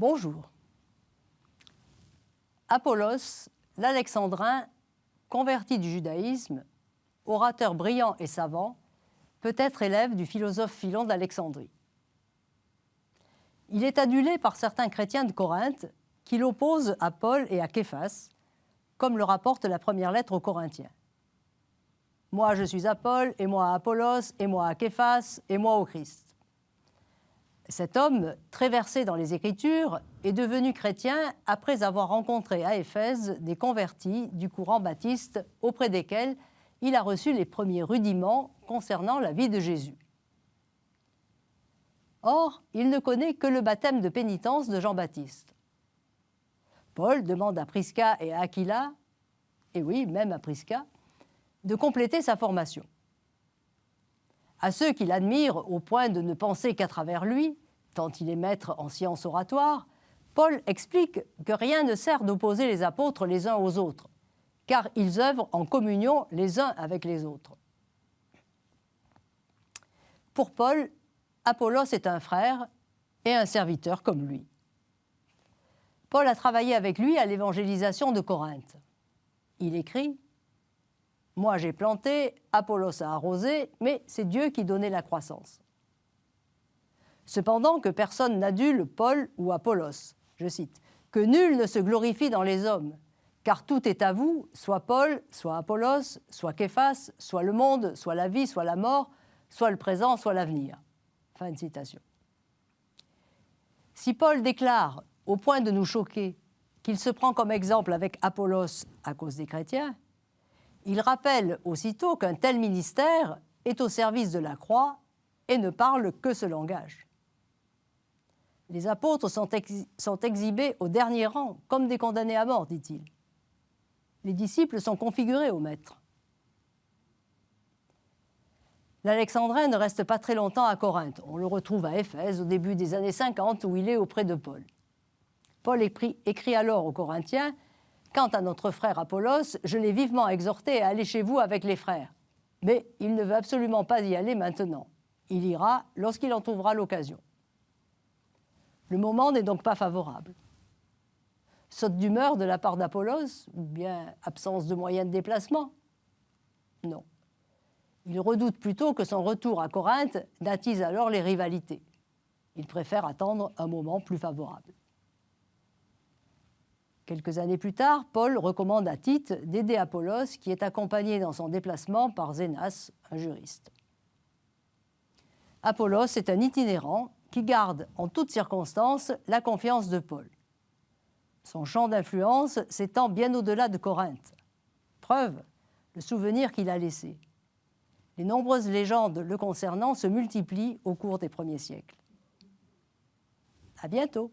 Bonjour. Apollos, l'Alexandrin, converti du judaïsme, orateur brillant et savant, peut être élève du philosophe Philon d'Alexandrie. Il est adulé par certains chrétiens de Corinthe qui l'opposent à Paul et à Képhas, comme le rapporte la première lettre aux Corinthiens. Moi je suis à Paul, et moi à Apollos, et moi à Képhas, et moi au Christ. Cet homme, très versé dans les Écritures, est devenu chrétien après avoir rencontré à Éphèse des convertis du courant baptiste auprès desquels il a reçu les premiers rudiments concernant la vie de Jésus. Or, il ne connaît que le baptême de pénitence de Jean-Baptiste. Paul demande à Prisca et à Aquila, et oui, même à Prisca, de compléter sa formation. À ceux qui l'admirent au point de ne penser qu'à travers lui, tant il est maître en sciences oratoires, Paul explique que rien ne sert d'opposer les apôtres les uns aux autres, car ils œuvrent en communion les uns avec les autres. Pour Paul, Apollos est un frère et un serviteur comme lui. Paul a travaillé avec lui à l'évangélisation de Corinthe. Il écrit « Moi j'ai planté, Apollos a arrosé, mais c'est Dieu qui donnait la croissance. » Cependant que personne n'adule Paul ou Apollos, je cite, « que nul ne se glorifie dans les hommes, car tout est à vous, soit Paul, soit Apollos, soit Képhas, soit le monde, soit la vie, soit la mort, soit le présent, soit l'avenir. » Fin de citation. Si Paul déclare, au point de nous choquer, qu'il se prend comme exemple avec Apollos à cause des chrétiens, il rappelle aussitôt qu'un tel ministère est au service de la croix et ne parle que ce langage. Les apôtres sont exhibés au dernier rang, comme des condamnés à mort, dit-il. Les disciples sont configurés au maître. L'Alexandrin ne reste pas très longtemps à Corinthe. On le retrouve à Éphèse au début des années 50 où il est auprès de Paul. Paul écrit alors aux Corinthiens « Quant à notre frère Apollos, je l'ai vivement exhorté à aller chez vous avec les frères. Mais il ne veut absolument pas y aller maintenant. Il ira lorsqu'il en trouvera l'occasion. » Le moment n'est donc pas favorable. Saute d'humeur de la part d'Apollos, ou bien absence de moyens de déplacement? Non. Il redoute plutôt que son retour à Corinthe n'attise alors les rivalités. Il préfère attendre un moment plus favorable. Quelques années plus tard, Paul recommande à Tite d'aider Apollos, qui est accompagné dans son déplacement par Zénas, un juriste. Apollos est un itinérant qui garde en toutes circonstances la confiance de Paul. Son champ d'influence s'étend bien au-delà de Corinthe. Preuve, le souvenir qu'il a laissé. Les nombreuses légendes le concernant se multiplient au cours des premiers siècles. À bientôt.